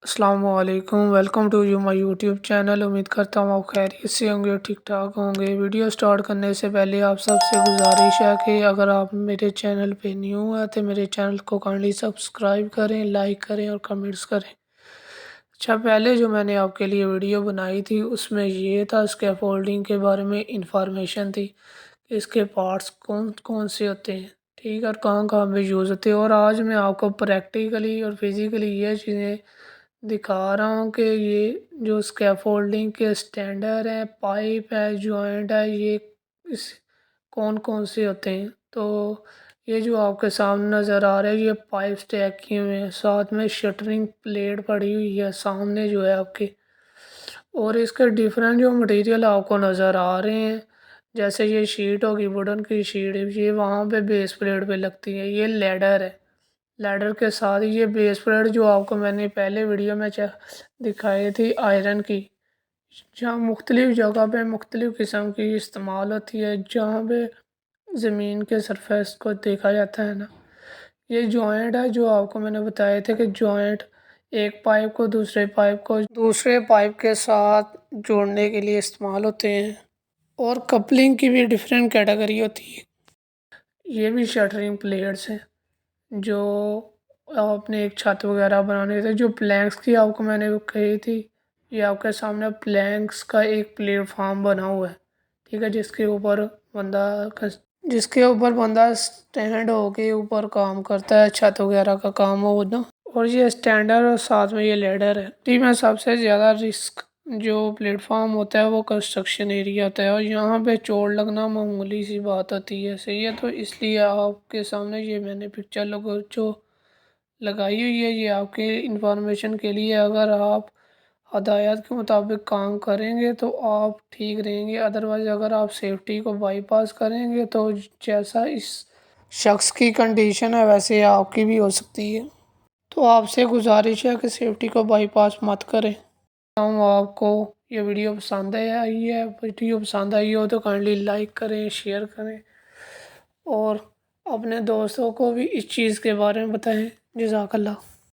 अस्सलामुअलैकुम, welcome to you my YouTube channel. उम्मीद करता हूँ आप खैरियत से होंगे, ठीक ठाक होंगे। वीडियो स्टार्ट करने से पहले आप सबसे गुजारिश है कि अगर आप मेरे चैनल पे न्यू हैं तो मेरे चैनल को काइंडली सब्सक्राइब करें, लाइक करें और कमेंट्स करें। अच्छा, पहले जो मैंने आपके लिए वीडियो बनाई थी उसमें ये था, स्कैफोल्डिंग के बारे में इंफॉर्मेशन थी कि इसके पार्ट्स कौन कौन से होते हैं, ठीक है, और कहाँ कहाँ पे यूज़ होते हैं। और आज मैं आपको प्रैक्टिकली और फिज़िकली ये चीज़ें दिखा रहा हूँ कि ये जो स्कैफोल्डिंग के स्टैंडर्ड हैं, पाइप है, जॉइंट है, ये इस कौन कौन से होते हैं। तो ये जो आपके सामने नज़र आ रहा है, ये पाइप स्टैक किए हुए हैं, साथ में शटरिंग प्लेट पड़ी हुई है सामने जो है आपके। और इसके डिफरेंट जो मटेरियल आपको नज़र आ रहे हैं, जैसे ये शीट होगी, वुडन की शीट, ये वहाँ पे बेस प्लेट पे लगती है। ये लैडर है, लैडर के साथ ये बेस प्लेट जो आपको मैंने पहले वीडियो में दिखाई थी आयरन की, जहाँ मुख्तलिफ़ जगह पे मुख्तलिफ़ किस्म की इस्तेमाल होती है, जहाँ पे ज़मीन के सरफेस को देखा जाता है ना। ये जॉइंट है जो आपको मैंने बताए थे कि जॉइंट एक पाइप को दूसरे पाइप के साथ जोड़ने के लिए इस्तेमाल होते हैं। और कपलिंग की भी डिफरेंट कैटेगरी होती है। ये भी शटरिंग प्लेट्स हैं जो आपने एक छत वगैरह बनाने थे। जो प्लैंक्स की आपको मैंने वो कही थी, ये आपके सामने प्लैंक्स का एक प्लेटफॉर्म बना हुआ है, ठीक है, बंदा जिसके ऊपर बंदा स्टैंड होके ऊपर काम करता है, छत वगैरह का काम हो ना। और ये स्टैंडर्ड और साथ में ये लेडर है। टी में सबसे ज़्यादा रिस्क जो प्लेटफॉर्म होता है वो कंस्ट्रक्शन एरिया होता है, और यहाँ पे चोट लगना मामूली सी बात होती है, सही है। तो इसलिए आपके सामने ये मैंने पिक्चर लोगों जो लगाई हुई है, ये आपके इंफॉर्मेशन के लिए। अगर आप हदायत के मुताबिक काम करेंगे तो आप ठीक रहेंगे, अदरवाइज़ अगर आप सेफ्टी को बाईपास करेंगे तो जैसा इस शख्स की कंडीशन है वैसे आपकी भी हो सकती है। तो आपसे गुजारिश है कि सेफ्टी को बाईपास मत करें। हूँ आपको ये वीडियो पसंद आई हो तो काइंडली लाइक करें, शेयर करें और अपने दोस्तों को भी इस चीज़ के बारे में बताएं। जज़ाकल्लाह।